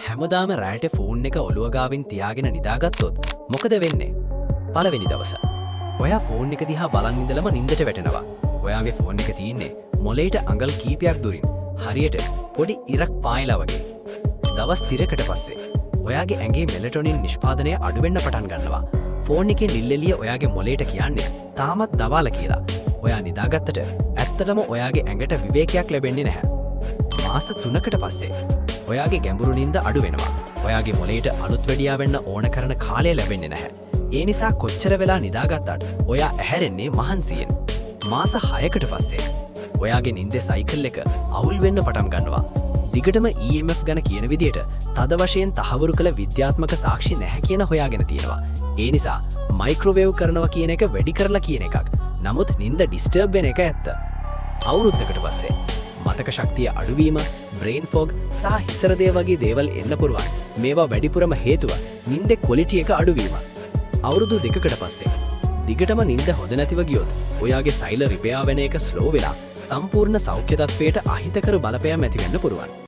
හැමදාම රැට ෆෝන් එක ඔලුව ගාවින් තියාගෙන නිදාගත්තොත් මොකද වෙන්නේ? පළවෙනි දවස. ඔයා ෆෝන් එක දිහා බලන් ඉඳලම නිින්දට වැටෙනවා. ඔයාගේ ෆෝන් එක තියෙන්නේ මොලේට අඟල් කීපයක් දුරින්. හරියට පොඩි ඉරක් පායලා වගේ. දවස් 3කට පස්සේ ඔයාගේ ඇඟේ මෙලටොනින් නිෂ්පාදනය අඩු වෙන්න පටන් ගන්නවා. ෆෝන් එකේ නිල්ලෙලිය ඔයාගේ මොලේට කියන්නේ තාමත් දවාල කියලා. ඔයා නිදාගත්තට ඇත්තටම ඔයාගේ ඇඟට විවේකයක් ලැබෙන්නේ නැහැ. මාස 3කට පස්සේ ඔයාගේ ගැඹුරු නිින්ද අඩු වෙනවා. ඔයාගේ මොලේට අලුත් වැඩියා වෙන්න ඕන කරන කාලය ලැබෙන්නේ නැහැ. ඒ නිසා කොච්චර වෙලා නිදාගත්තත් ඔයා ඇහැරෙන්නේ මහන්සියෙන්. මාස 6කට පස්සේ ඔයාගේ නිින්දේ සයිකල් එක අවුල් වෙන්න පටන් ගන්නවා. දිගටම EMF ගැන කියන විදිහට තද වශයෙන් තහවුරු කළ විද්‍යාත්මක සාක්ෂි නැහැ කියන හොයාගෙන තියෙනවා. ඒ නිසා මයික්‍රෝවේව් කරනවා කියන එක වැඩි කරලා කියන එකක්. නමුත් නිින්ද ඩිස්ටර්බ් වෙන එක ඇත්ත. අවුරුද්දකට පස්සේ මතක ශක්තිය අඩුවීම, බ්‍රේන් ෆොග් සහ හිසරදේ වගේ දේවල් එන්න පුළුවන්. මේවා වැඩිපුරම හේතුව නිින්දේ ක්වොලිටි එක අඩුවීම. අවුරුදු 2කට පස්සේ දිගටම නිින්ද හොඳ නැතිව ගියොත් ඔයාගේ සෛල රිපෙයාර් වෙන එක ස්ලෝ වෙලා සම්පූර්ණ සෞඛ්‍ය තත්ත්වයට අහිතකර බලපෑම් ඇති වෙන්න පුළුවන්.